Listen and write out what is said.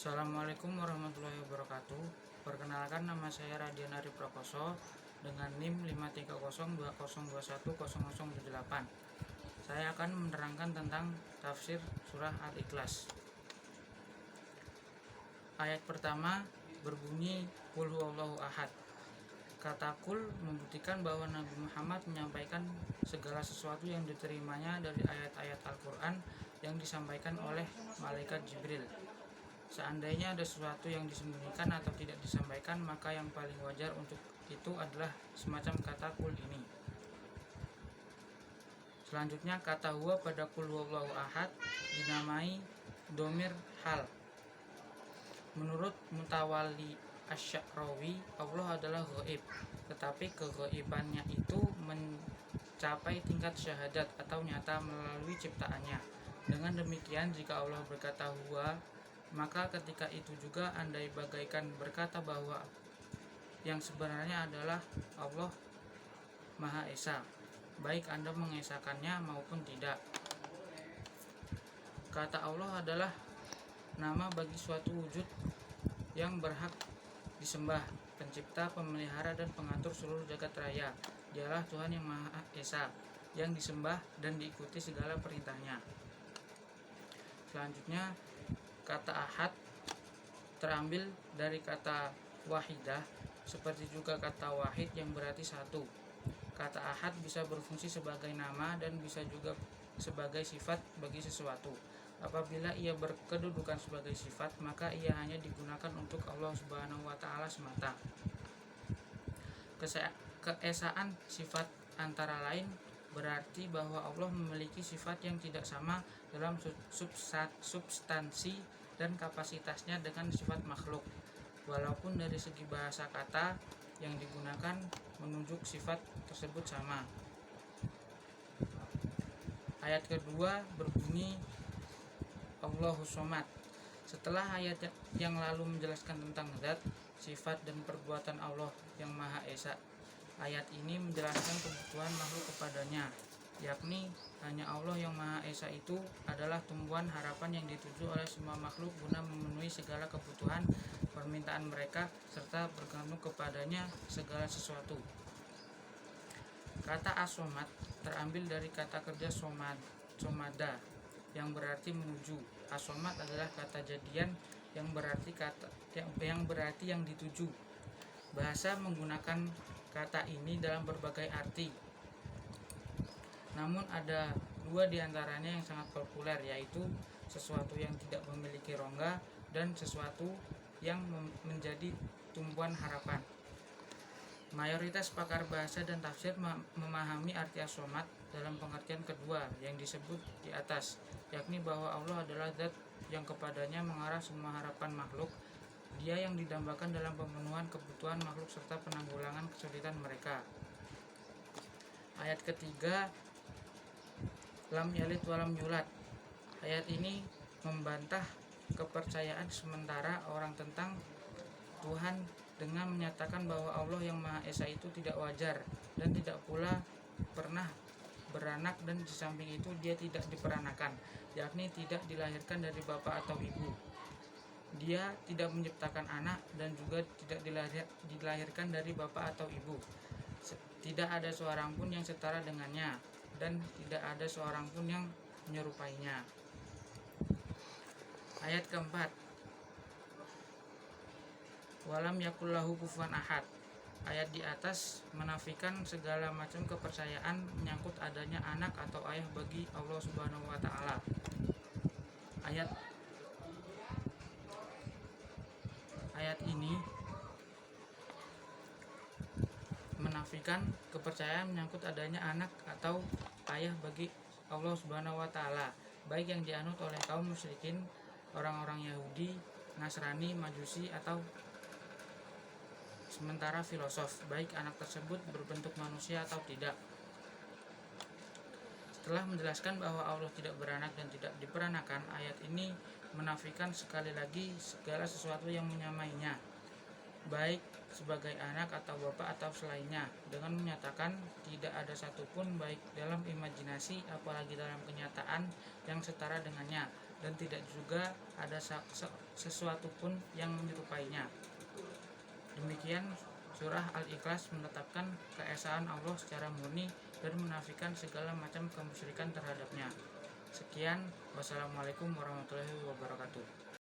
Assalamualaikum warahmatullahi wabarakatuh. Perkenalkan, nama saya Radian Ari Prakoso dengan NIM 53020210078. Saya akan menerangkan tentang tafsir surah Al-Ikhlas. Ayat pertama berbunyi Qul huwallahu ahad. Kata kul membuktikan bahwa Nabi Muhammad menyampaikan segala sesuatu yang diterimanya dari ayat-ayat Al-Quran yang disampaikan oleh malaikat Jibril. Seandainya ada sesuatu yang disembunyikan atau tidak disampaikan, maka yang paling wajar untuk itu adalah semacam kata kul ini. Selanjutnya, kata huwa pada kul huwallahu ahad dinamai domir hal. Menurut Mutawalli Asy-Sya'rawi, Allah adalah ghaib, tetapi keghaibannya itu mencapai tingkat syahadat atau nyata melalui ciptaannya. Dengan demikian, jika Allah berkata huwa, maka ketika itu juga andai bagaikan berkata bahwa yang sebenarnya adalah Allah Maha Esa, baik Anda mengesahkannya maupun tidak. Kata Allah adalah nama bagi suatu wujud yang berhak disembah, pencipta, pemelihara, dan pengatur seluruh jagat raya. Dialah Tuhan yang Maha Esa, yang disembah dan diikuti segala perintahnya. Selanjutnya, kata ahad terambil dari kata wahidah, seperti juga kata wahid yang berarti satu. Kata ahad bisa berfungsi sebagai nama dan bisa juga sebagai sifat bagi sesuatu. Apabila ia berkedudukan sebagai sifat, maka ia hanya digunakan untuk Allah Subhanahu wa Ta'ala semata. Keesaan sifat antara lain berarti bahwa Allah memiliki sifat yang tidak sama dalam substansi dan kapasitasnya dengan sifat makhluk, walaupun dari segi bahasa kata yang digunakan menunjuk sifat tersebut sama. Ayat kedua berbunyi Allahus Shomad. Setelah ayat yang lalu menjelaskan tentang zat, sifat, dan perbuatan Allah yang Maha Esa, ayat ini menjelaskan kebutuhan makhluk kepadanya, yakni hanya Allah yang Maha Esa itu adalah tumbuhan harapan yang dituju oleh semua makhluk guna memenuhi segala kebutuhan permintaan mereka serta bergantung kepadanya segala sesuatu. Kata as-somad terambil dari kata kerja somada yang berarti menuju. As-somad adalah kata jadian yang berarti yang dituju. Bahasa menggunakan kata ini dalam berbagai arti. Namun ada dua diantaranya yang sangat populer, yaitu sesuatu yang tidak memiliki rongga dan sesuatu yang menjadi tumpuan harapan. Mayoritas pakar bahasa dan tafsir memahami arti as-somad dalam pengertian kedua yang disebut di atas, yakni bahwa Allah adalah zat yang kepadanya mengarah semua harapan makhluk. Dia yang didambakan dalam pemenuhan kebutuhan makhluk serta penanggulangan kesulitan mereka. Ayat ketiga, lam yalid walam yulad. Ayat ini membantah kepercayaan sementara orang tentang Tuhan dengan menyatakan bahwa Allah yang Maha Esa itu tidak wajar dan tidak pula pernah beranak, dan di samping itu dia tidak diperanakan, yakni tidak dilahirkan dari bapak atau ibu. Dia tidak menciptakan anak dan juga tidak dilahirkan dari bapak atau ibu. Tidak ada seorang pun yang setara dengannya dan tidak ada seorang pun yang menyerupainya. Ayat keempat, walam yakullahu kufuwan ahad. Ayat di atas menafikan segala macam kepercayaan menyangkut adanya anak atau ayah bagi Allah Subhanahu wa Ta'ala. Ayat ini menafikan kepercayaan menyangkut adanya anak atau ayah bagi Allah Subhanahu wa Ta'ala, baik yang dianut oleh kaum musyrikin, orang-orang Yahudi, Nasrani, Majusi, atau sementara filosof, baik anak tersebut berbentuk manusia atau tidak. Setelah menjelaskan bahwa Allah tidak beranak dan tidak diperanakan, ayat ini menafikan sekali lagi segala sesuatu yang menyamainya, baik sebagai anak atau bapak atau selainnya, dengan menyatakan tidak ada satupun baik dalam imajinasi apalagi dalam kenyataan yang setara dengannya. dan tidak juga ada sesuatu pun yang menyerupainya. Demikian surah Al-Ikhlas menetapkan keesaan Allah secara murni dan menafikan segala macam kemusyrikan terhadapnya. Sekian, wassalamualaikum warahmatullahi wabarakatuh.